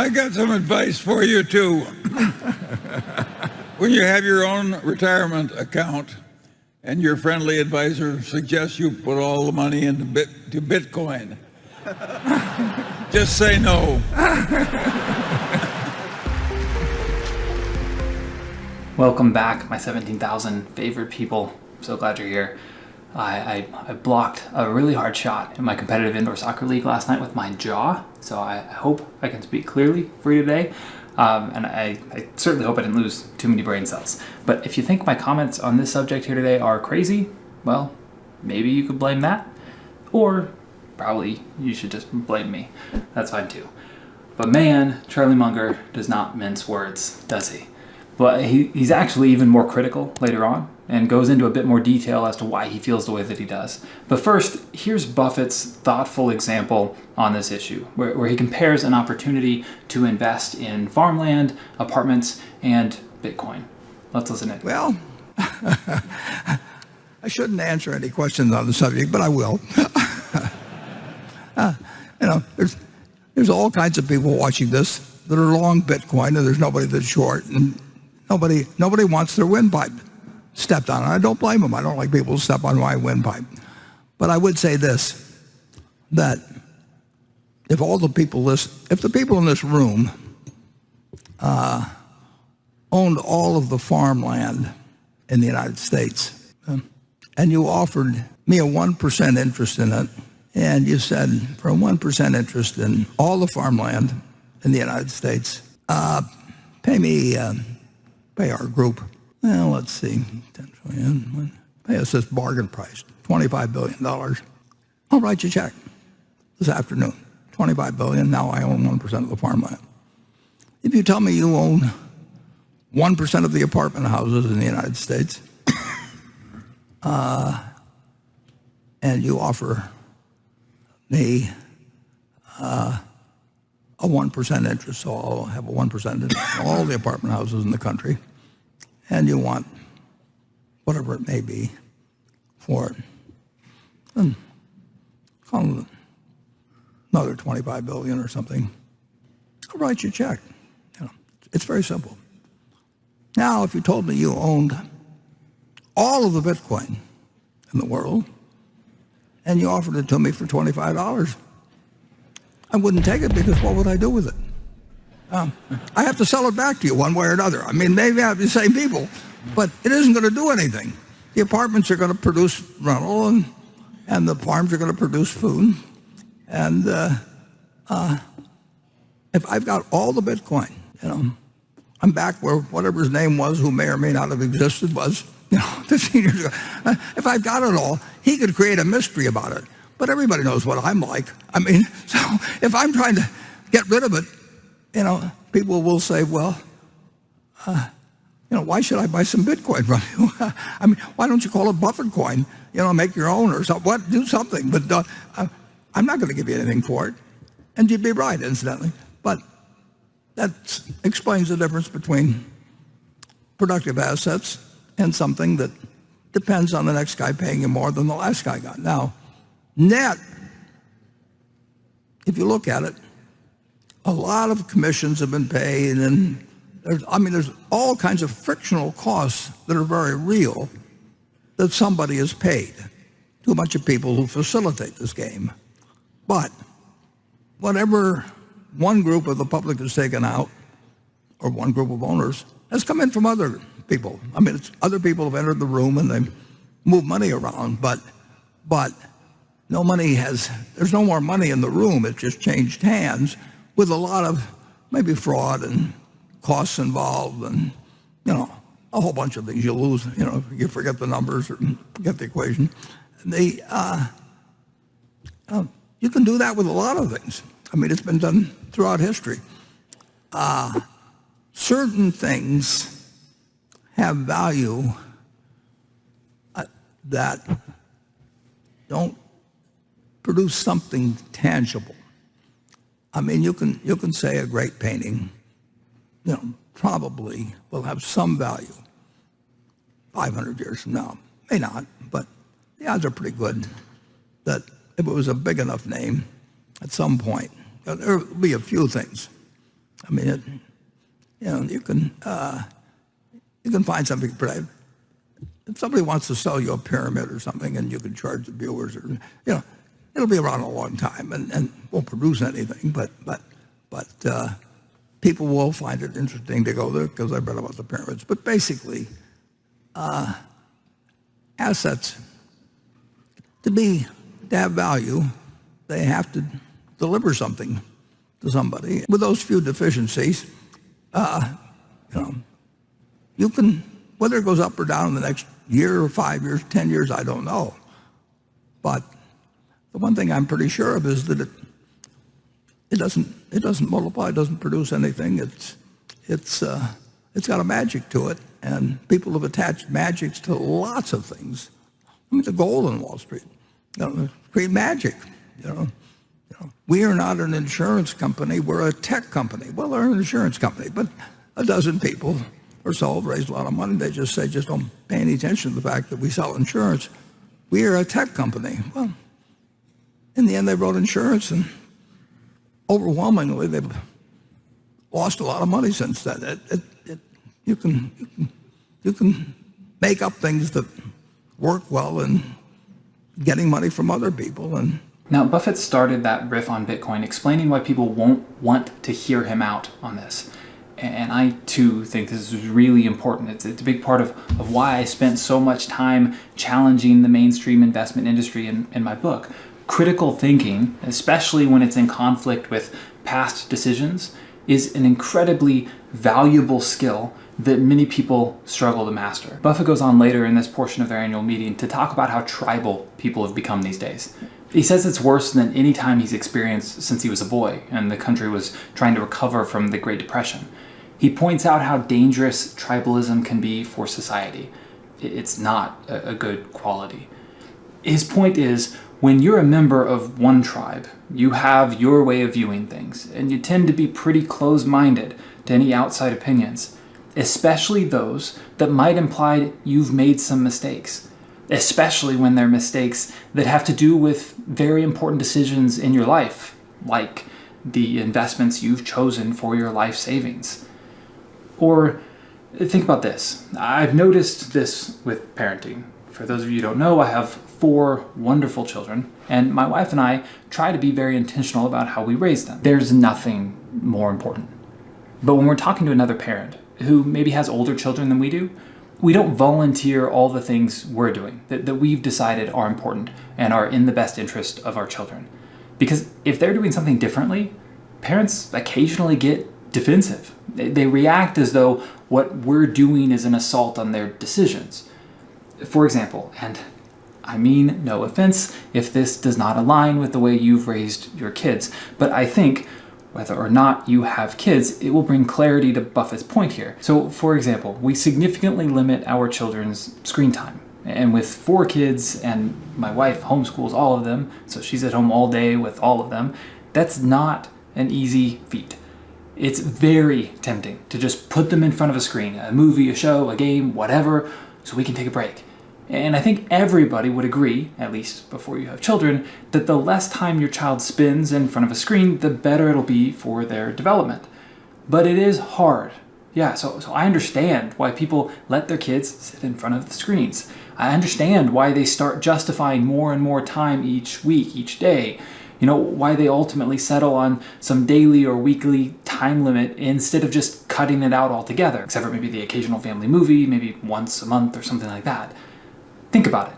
I got some advice for you too. When you have your own retirement account and your friendly advisor suggests you put all the money into Bitcoin, just say no. Welcome back, my 17,000 favorite people. I'm so glad you're here. I blocked a really hard shot in my competitive indoor soccer league last night with my jaw, so I hope I can speak clearly for you today. And I certainly hope I didn't lose too many brain cells. But if you think my comments on this subject here today are crazy, well, maybe you could blame that. Or probably you should just blame me. That's fine too. But man, Charlie Munger does not mince words, does he? But he's actually even more critical later on and goes into a bit more detail as to why he feels the way that he does. But first, here's Buffett's thoughtful example on this issue, where he compares an opportunity to invest in farmland, apartments, and Bitcoin. Let's listen in. Well, I shouldn't answer any questions on the subject, but I will. There's all kinds of people watching this that are long Bitcoin, and there's nobody that's short, and nobody wants their windpipe stepped on. And I don't blame them. I don't like people who step on my windpipe. But I would say this, that if the people in this room owned all of the farmland in the United States, and you offered me a 1% interest in it, and you said for a 1% interest in all the farmland in the United States, pay our group, well, let's see, 10 trillion, pay us this bargain price, $25 billion. I'll write you a check this afternoon, $25 billion, now I own 1% of the farmland. If you tell me you own 1% of the apartment houses in the United States, and you offer me a 1% interest, so I'll have a 1% interest in all the apartment houses in the country, and you want whatever it may be for it, then call it another $25 billion or something. I'll write you a check. It's very simple. Now, if you told me you owned all of the Bitcoin in the world, and you offered it to me for $25, I wouldn't take it, because what would I do with it? I have to sell it back to you one way or another. I mean, maybe I have the same people, but it isn't going to do anything. The apartments are going to produce rental, and the farms are going to produce food. And if I've got all the Bitcoin, I'm back where whatever his name was, who may or may not have existed, was 15 years ago. If I've got it all, he could create a mystery about it. But everybody knows what I'm like. I mean, so if I'm trying to get rid of it, people will say, well, why should I buy some Bitcoin from you? I mean, why don't you call it Buffett coin? Make your own or something. What? Do something. But I'm not going to give you anything for it. And you'd be right, incidentally. But that explains the difference between productive assets and something that depends on the next guy paying you more than the last guy got. Now, net, if you look at it, a lot of commissions have been paid, and there's all kinds of frictional costs that are very real that somebody has paid to a bunch of people who facilitate this game. But whatever one group of the public has taken out, or one group of owners, has come in from other people. I mean, other people have entered the room and they move money around, but no money there's no more money in the room. It's just changed hands with a lot of maybe fraud and costs involved, and a whole bunch of things. You lose, you forget the numbers or forget the equation. You can do that with a lot of things. I mean, it's been done throughout history. Certain things have value that don't produce something tangible. I mean, you can say a great painting, probably will have some value 500 years from now. May not, but the odds are pretty good that if it was a big enough name, at some point, there will be a few things I mean, you can find something. If somebody wants to sell you a pyramid or something, and you can charge the viewers, or it'll be around a long time and won't produce anything. But people will find it interesting to go there because I've read about the pyramids. But basically, assets to have value, they have to deliver something to somebody. With those few deficiencies, you can, whether it goes up or down in the next year or 5 years, 10 years, I don't know. But the one thing I'm pretty sure of is that it doesn't multiply, it doesn't produce anything. It's got a magic to it, and people have attached magics to lots of things. I mean, the gold on Wall Street, create magic. We are not an insurance company, we're a tech company. Well, they're an insurance company, but a dozen people or so have raised a lot of money. They just don't pay any attention to the fact that we sell insurance. We are a tech company. Well, in the end, they wrote insurance, and overwhelmingly, they've lost a lot of money since then. You can make up things that work well in getting money from other people. And now, Buffett started that riff on Bitcoin explaining why people won't want to hear him out on this. And I, too, think this is really important. It's a big part of why I spent so much time challenging the mainstream investment industry in my book. Critical thinking, especially when it's in conflict with past decisions, is an incredibly valuable skill that many people struggle to master. Buffett goes on later in this portion of their annual meeting to talk about how tribal people have become these days. He says it's worse than any time he's experienced since he was a boy and the country was trying to recover from the Great Depression. He points out how dangerous tribalism can be for society. It's not a good quality. His point is, when you're a member of one tribe, you have your way of viewing things, and you tend to be pretty close-minded to any outside opinions, especially those that might imply you've made some mistakes, especially when they're mistakes that have to do with very important decisions in your life, like the investments you've chosen for your life savings. Or think about this. I've noticed this with parenting. For those of you who don't know, I have 4 wonderful children, and my wife and I try to be very intentional about how we raise them. There's nothing more important. But when we're talking to another parent who maybe has older children than we do, we don't volunteer all the things we're doing that we've decided are important and are in the best interest of our children. Because if they're doing something differently, parents occasionally get defensive. They react as though what we're doing is an assault on their decisions. For example, and I mean no offense if this does not align with the way you've raised your kids, but I think whether or not you have kids, it will bring clarity to Buffett's point here. So, for example, we significantly limit our children's screen time. And with 4 kids, and my wife homeschools all of them, so she's at home all day with all of them, that's not an easy feat. It's very tempting to just put them in front of a screen, a movie, a show, a game, whatever, so we can take a break. And I think everybody would agree, at least before you have children, that the less time your child spends in front of a screen, the better it'll be for their development. But it is hard. Yeah, so I understand why people let their kids sit in front of the screens. I understand why they start justifying more and more time each week, each day. Why they ultimately settle on some daily or weekly time limit instead of just cutting it out altogether, except for maybe the occasional family movie, maybe once a month or something like that. Think about it.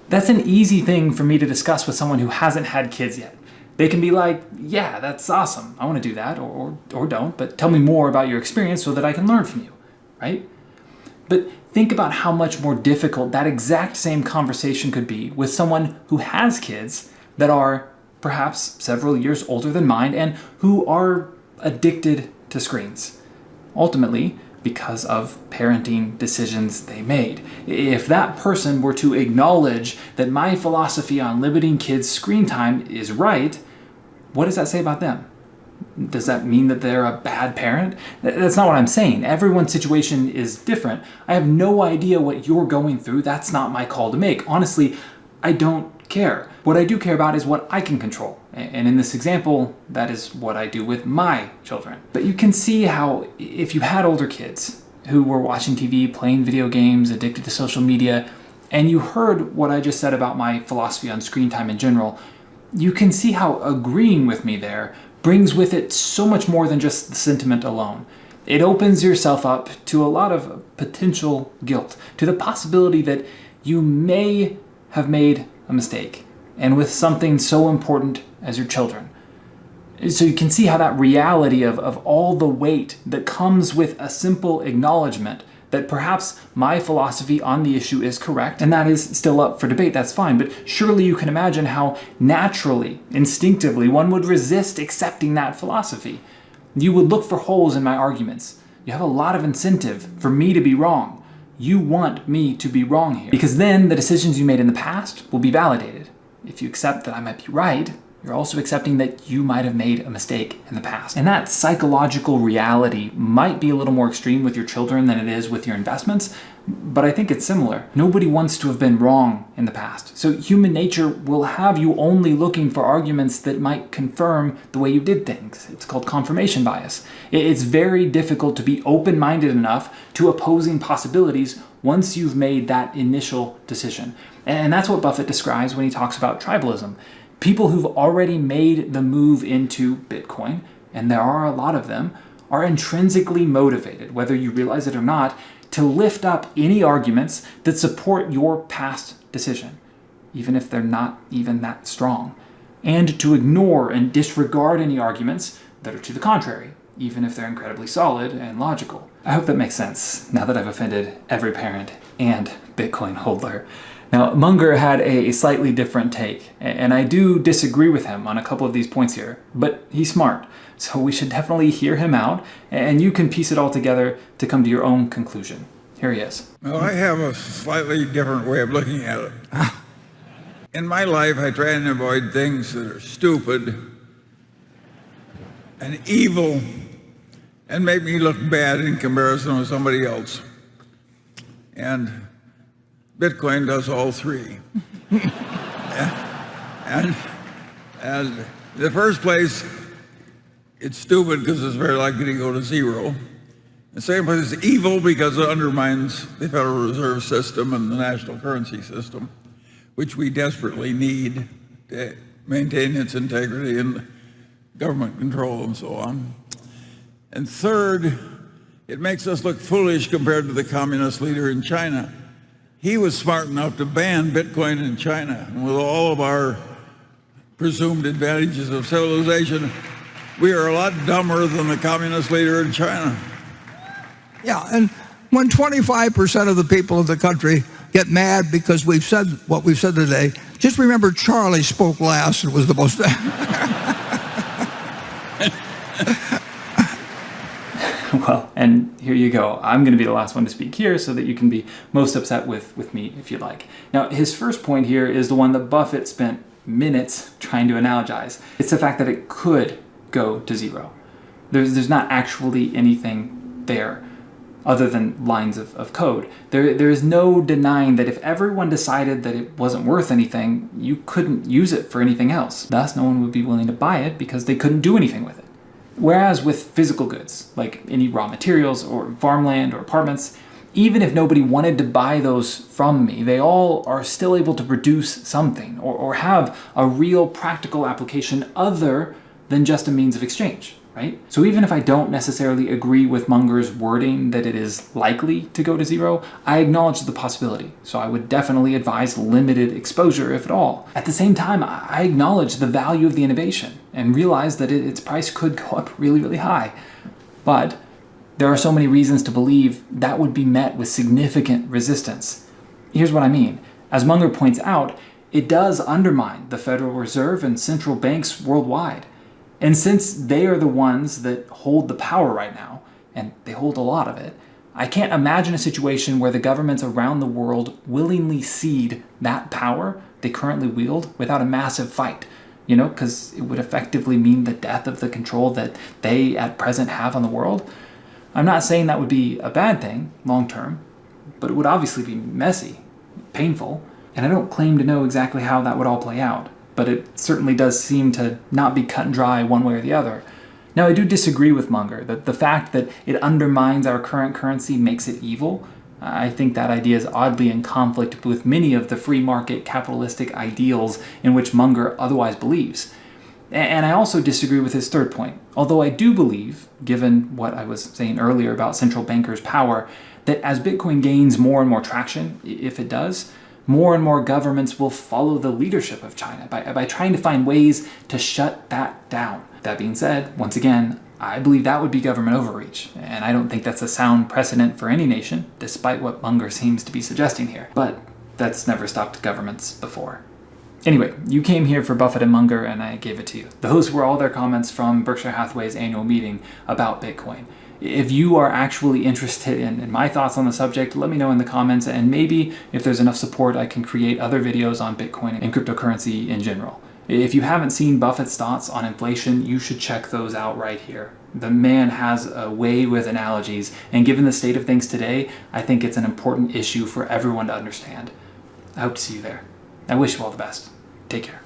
That's an easy thing for me to discuss with someone who hasn't had kids yet. They can be like, yeah, that's awesome. I want to do that, or don't, but tell me more about your experience so that I can learn from you, right? But think about how much more difficult that exact same conversation could be with someone who has kids that are perhaps several years older than mine and who are addicted to screens. Ultimately, because of parenting decisions they made. If that person were to acknowledge that my philosophy on limiting kids' screen time is right, what does that say about them? Does that mean that they're a bad parent? That's not what I'm saying. Everyone's situation is different. I have no idea what you're going through. That's not my call to make. Honestly, I don't care. What I do care about is what I can control. And in this example, that is what I do with my children. But you can see how if you had older kids who were watching TV, playing video games, addicted to social media, and you heard what I just said about my philosophy on screen time in general, you can see how agreeing with me there brings with it so much more than just the sentiment alone. It opens yourself up to a lot of potential guilt, to the possibility that you may have made a mistake, and with something so important as your children. So you can see how that reality of all the weight that comes with a simple acknowledgement that perhaps my philosophy on the issue is correct, and that is still up for debate, that's fine, but surely you can imagine how naturally, instinctively, one would resist accepting that philosophy. You would look for holes in my arguments. You have a lot of incentive for me to be wrong. You want me to be wrong here, because then the decisions you made in the past will be validated. If you accept that I might be right, you're also accepting that you might have made a mistake in the past. And that psychological reality might be a little more extreme with your children than it is with your investments, but I think it's similar. Nobody wants to have been wrong in the past. So human nature will have you only looking for arguments that might confirm the way you did things. It's called confirmation bias. It's very difficult to be open-minded enough to opposing possibilities once you've made that initial decision. And that's what Buffett describes when he talks about tribalism. People who've already made the move into Bitcoin, and there are a lot of them, are intrinsically motivated, whether you realize it or not, to lift up any arguments that support your past decision, even if they're not even that strong, and to ignore and disregard any arguments that are to the contrary, even if they're incredibly solid and logical. I hope that makes sense now that I've offended every parent and Bitcoin holder. Now, Munger had a slightly different take, and I do disagree with him on a couple of these points here, but he's smart, so we should definitely hear him out, and you can piece it all together to come to your own conclusion. Here he is. Well, I have a slightly different way of looking at it. In my life, I try and avoid things that are stupid and evil and make me look bad in comparison with somebody else. And Bitcoin does all three. and in the first place, it's stupid because it's very likely to go to zero. The second place is evil because it undermines the Federal Reserve System and the national currency system, which we desperately need to maintain its integrity and government control and so on. And third, it makes us look foolish compared to the communist leader in China. He was smart enough to ban Bitcoin in China. And with all of our presumed advantages of civilization, we are a lot dumber than the communist leader in China. Yeah, and when 25% of the people of the country get mad because we've said what we've said today, just remember Charlie spoke last and was the most... Well, and here you go. I'm going to be the last one to speak here so that you can be most upset with me if you like. Now, his first point here is the one that Buffett spent minutes trying to analogize. It's the fact that it could go to zero. There's not actually anything there other than lines of code. There is no denying that if everyone decided that it wasn't worth anything, you couldn't use it for anything else. Thus, no one would be willing to buy it because they couldn't do anything with it. Whereas with physical goods, like any raw materials or farmland or apartments, even if nobody wanted to buy those from me, they all are still able to produce something or have a real practical application other than just a means of exchange, right? So even if I don't necessarily agree with Munger's wording that it is likely to go to zero, I acknowledge the possibility. So I would definitely advise limited exposure, if at all. At the same time, I acknowledge the value of the innovation and realize that its price could go up really, really high. But there are so many reasons to believe that would be met with significant resistance. Here's what I mean. As Munger points out, it does undermine the Federal Reserve and central banks worldwide. And since they are the ones that hold the power right now, and they hold a lot of it, I can't imagine a situation where the governments around the world willingly cede that power they currently wield without a massive fight. You know, because it would effectively mean the death of the control that they at present have on the world. I'm not saying that would be a bad thing long term, but it would obviously be messy, painful, and I don't claim to know exactly how that would all play out. but it certainly does seem to not be cut and dry one way or the other. Now, I do disagree with Munger that the fact that it undermines our current currency makes it evil. I think that idea is oddly in conflict with many of the free market capitalistic ideals in which Munger otherwise believes. And I also disagree with his third point, although I do believe, given what I was saying earlier about central bankers' power, that as Bitcoin gains more and more traction, if it does, more and more governments will follow the leadership of China by trying to find ways to shut that down. That being said, once again, I believe that would be government overreach, and I don't think that's a sound precedent for any nation, despite what Munger seems to be suggesting here. But that's never stopped governments before. Anyway, you came here for Buffett and Munger, and I gave it to you. Those were all their comments from Berkshire Hathaway's annual meeting about Bitcoin. If you are actually interested in my thoughts on the subject, let me know in the comments, and maybe if there's enough support, I can create other videos on Bitcoin and cryptocurrency in general. If you haven't seen Buffett's thoughts on inflation, you should check those out right here. The man has a way with analogies, and given the state of things today, I think it's an important issue for everyone to understand. I hope to see you there. I wish you all the best. Take care.